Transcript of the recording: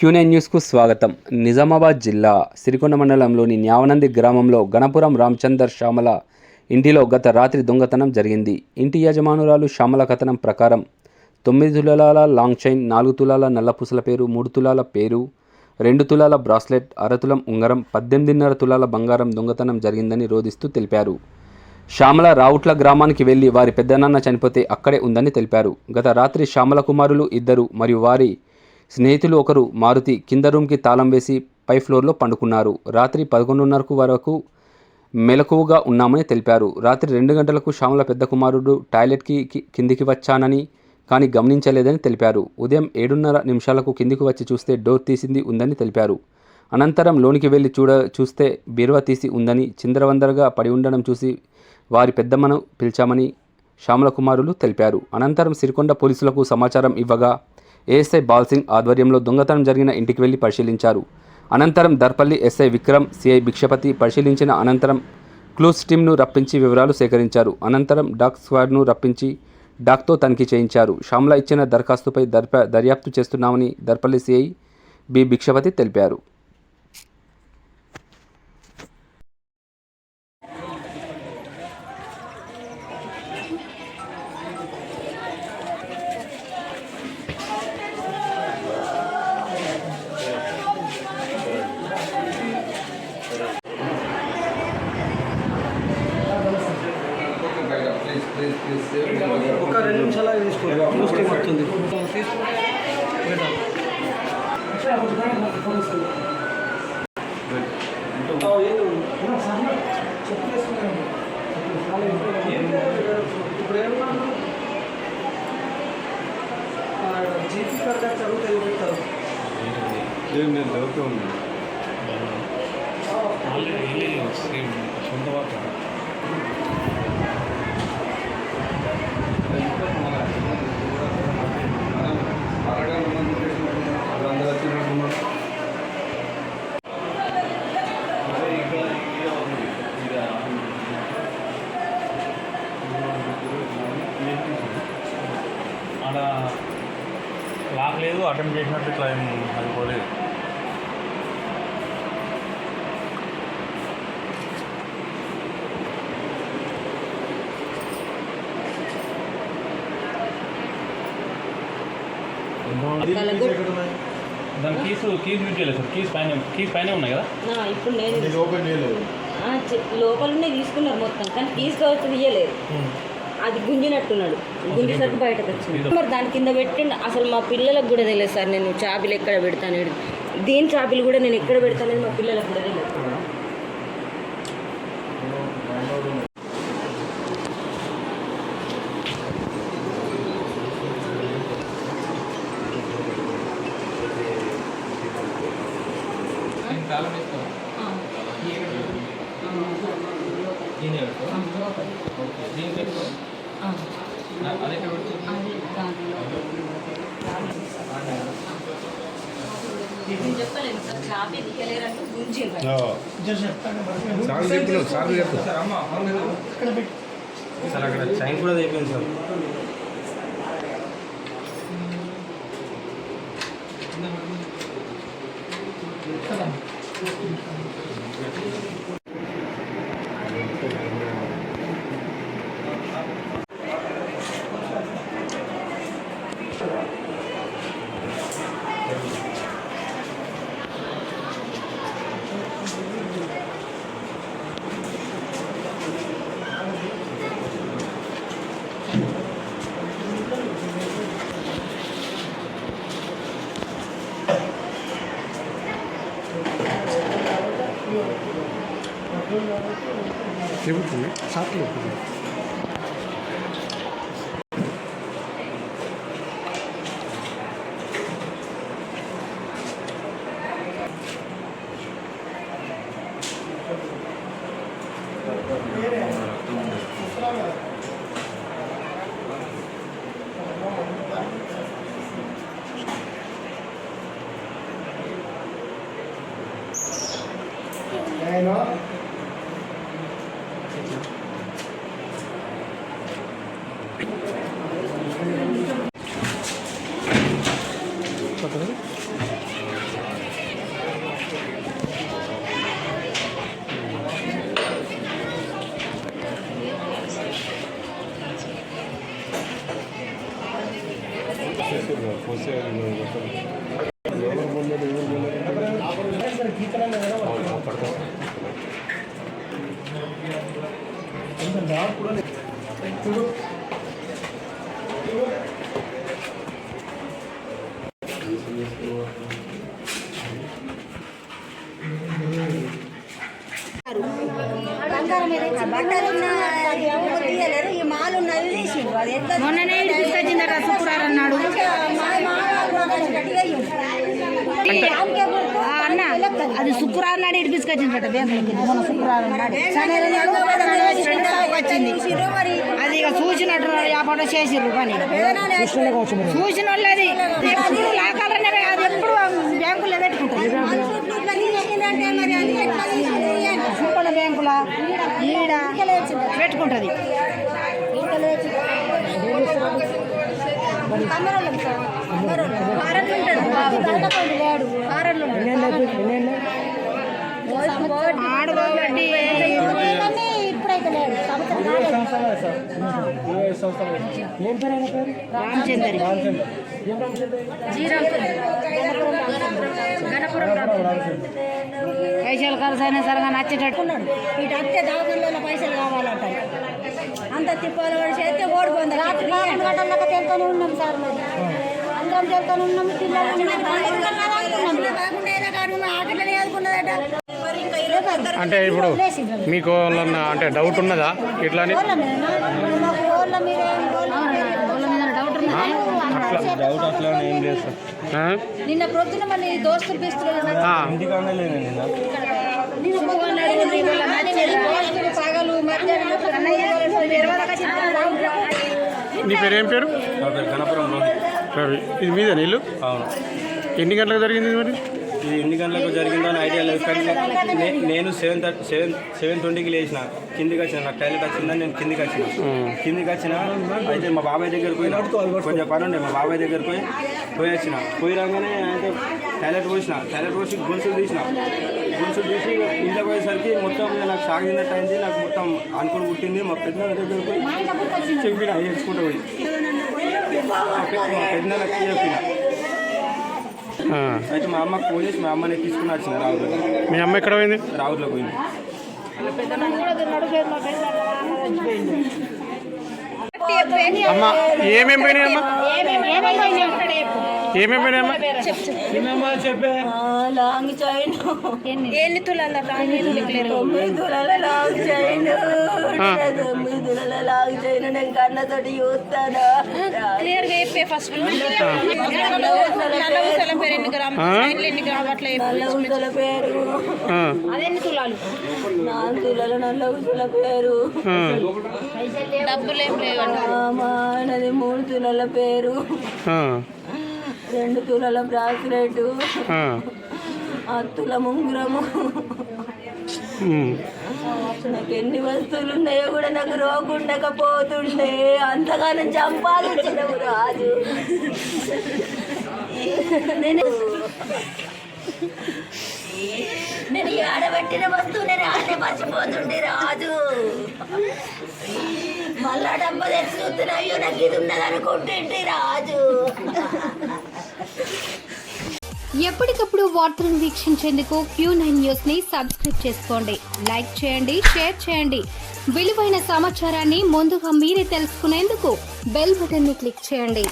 Quinine న్యూస్కు స్వాగతం. నిజామాబాద్ జిల్లా సిరికొండ మండలంలోని న్యావనంది గ్రామంలో గణపురం రామచందర్ శ్యామల ఇంటిలో గత రాత్రి దొంగతనం జరిగింది. ఇంటి యజమానురాలు శ్యామల కథనం ప్రకారం 9 తులాల లాంగ్ చైన్, 4 తులాల నల్లపూసల పేరు, 3 తులాల పేరు, 2 తులాల బ్రాస్లెట్, అరతులం ఉంగరం, 18.5 తులాల బంగారం దొంగతనం జరిగిందని రోదిస్తూ తెలిపారు. శ్యామల రావుట్ల గ్రామానికి వెళ్లి వారి పెద్దనాన్న చనిపోతే అక్కడే ఉందని తెలిపారు. గత రాత్రి శ్యామల కుమారులు 2 మరియు వారి స్నేహితులు ఒకరు మారుతి కింద రూమ్కి తాళం వేసి పై ఫ్లోర్లో పండుకున్నారు. రాత్రి 11:30 వరకు మెలకువగా ఉన్నామని తెలిపారు. రాత్రి 2 గంటలకు శ్యామల పెద్ద కుమారుడు టాయిలెట్కి కిందికి వచ్చానని కానీ గమనించలేదని తెలిపారు. ఉదయం 7:30 నిమిషాలకు కిందికి వచ్చి చూస్తే డోర్ తీసింది ఉందని తెలిపారు. అనంతరం లోనికి వెళ్లి చూస్తే బీరువా తీసి ఉందని, చిందరవందరగా పడి ఉండడం చూసి వారి పెద్దమ్మను పిలిచామని శ్యామల కుమారులు తెలిపారు. అనంతరం సిరికొండ పోలీసులకు సమాచారం ఇవ్వగా ఏఎస్ఐ బాల్సింగ్ ఆధ్వర్యంలో దొంగతనం జరిగిన ఇంటికి వెళ్లి పరిశీలించారు. అనంతరం దర్పల్లి ఎస్ఐ విక్రమ్, సిఐ భిక్షపతి పరిశీలించిన అనంతరం క్లూస్ టీమ్ను రప్పించి వివరాలు సేకరించారు. అనంతరం డాగ్ స్క్వాడ్ను రప్పించి డాగ్తో తనిఖీ చేయించారు. శ్యామల ఇచ్చిన దరఖాస్తుపై దర్యాప్తు చేస్తున్నామని దర్పల్లి సిఐ బి భిక్షపతి తెలిపారు. ఒక 2 నిమిషాలు తీసుకోండి వస్తుంది జీపీ కార్డు చదువుతాయి పెడతారు. నేను చదువుతూ ఉన్నాను సొంత వార్త ఆడ లాక్ లేదు, అటెంప్ట్ చేసినట్టు ఇట్లా ఏం అనుకోలేదు. దాని కీస్ యూజ్ చేయలేదు సార్. కీస్ పైన ఉన్నాయి కదా. ఇప్పుడు నేను లోపలనే తీసుకున్నారు మొత్తం, కానీ కీస్ కావచ్చు తీయలేదు. అది గుంజినట్టున్నాడు, గుంజేసరికి బయటకు వచ్చింది. మరి దాని కింద పెట్టిండు. అసలు మా పిల్లలకు కూడా తెలియదు సార్, నేను చాబీలు ఎక్కడ పెడతాను, దీని చాబీలు కూడా నేను ఎక్కడ పెడతానని మా పిల్లలకు కూడా తెలియదు. చెప్పలేదు సార్, చాబీ దిగలేరంటూ గుంజిండ్రు. సార్ అక్కడ చైన్ కూడా అయిపోయింది సార్. సార్లు మొన్ననే తీసుకొచ్చిందట శుక్రవారం అన్నాడు అన్న అది శుక్రవారం నాడు ఇటు తీసుకొచ్చిందట బ్యాంకులకి మొన్న శుక్రవారం నాడు వచ్చింది అది ఇక చూసినట్టు వ్యాపారం చేసిర్రు కానీ చూసిన వాళ్ళది ఎప్పుడు లాకాలనే అది ఎప్పుడు బ్యాంకులో పెట్టుకుంటారు సూపర్ బ్యాంకుల ఈడ పెట్టుకుంటుంది ఆడబోవండి ఇప్పుడైతే లేడు రామచంద్రి పైసలు ఖర్చు అయినా సరిగా నచ్చేటట్టున్నాడు ఇటు అత్తే దవాఖానలో పైసలు కావాలంట అంత తిప్పాలి వాడు చేస్తే ఓడిపోయింది రాత్రి 12 గంటలకు తెలుతూనే ఉన్నాం సార్ మరి అందరం తెలుతూనే ఉన్నాం అంటే ఇప్పుడు మీకు అంటే డౌట్ ఉన్నదా ఇట్లా డౌట్ అట్లా ఏం లేదు సార్. నిన్న ప్రొద్దున మన దోస్తులు పిస్తులు ఇంటికాడనే లేను నిన్న. పగలు నీ పేరు ఏం పేరు? నా పేరు గణపురం రవి. ఇది మీద నీళ్ళు? అవును. ఎన్ని గంటలకు జరిగింది మరి? ఇది ఎన్ని గంటలకు జరిగిందో అని ఐడియా లేదు కానీ నేను 7:20కి లేచిన కిందికి వచ్చిన నాకు టాయిలెట్ వచ్చిందని నేను కిందికి వచ్చిన అయితే మా బాబాయ్ దగ్గర పోయినా కొంచెం పని ఉండే మా బాబాయ్ దగ్గర పోయి వచ్చిన పోయి రాగానే అయితే టాయిలెట్ పోసి గొలుసులు తీసి ఇంట్లో పోయేసరికి మొత్తం నాకు షాక్ తిన్నట్టు అయింది. నాకు మొత్తం అనుకుని పుట్టింది. మా పెద్ద దగ్గర పోయి చెప్పిన ఏడ్చుకుంటూ పోయి పెద్ద చెప్పిన అయితే మా అమ్మకు పోలీసు మా అమ్మని తీసుకుని వచ్చిన రావులో. మీ అమ్మ ఎక్కడ పోయింది? రావులో పోయింది. అమ్మ ఏమేమి పోయినాయి అమ్మ? ఏమేమి పోయినాయమ్మా? లాంగ్ చైన్ ఎన్ని తులాల 9 తులాల లాంగ్ చైన్ 9 తులాల లాంగ్ చైన్ నేను కన్నతోటి చూస్తానా క్లియర్ గా చెప్పే ఫస్ట్ పేరు ఎన్ని గ్రాములు ఎన్ని గ్రాములు అట్లా నల్ల పేరు అదెన్ని తులాలు 4 తులాల నల్ల ఉసుల పేరు డబ్బులు ఏం లేవండి నాది 3 తులాల పేరు 2 తులాల బ్రాస్లెట్ 10 తుల ముంగురము. నాకు ఎన్ని వస్తువులు ఉన్నాయో కూడా నాకు రోగుండకపోతుండే అంతగానం సంపాదించినవు రాజు. నేను ఆడబెట్టిన వస్తువు నేను ఆడే మర్చిపోతుండే రాజు. మళ్ళా డబ్బా తెచ్చి చూస్తున్నాయో నాకు ఇది ఉన్నది అనుకుంటుంటే రాజు. ఎప్పటికప్పుడు వార్తలను వీక్షించేందుకు Q9 న్యూస్ ని సబ్స్క్రైబ్ చేసుకోండి, లైక్ చేయండి, షేర్ చేయండి. విలువైన సమాచారాన్ని ముందుగా మీరే తెలుసుకునేందుకు బెల్ బటన్ ని క్లిక్ చేయండి.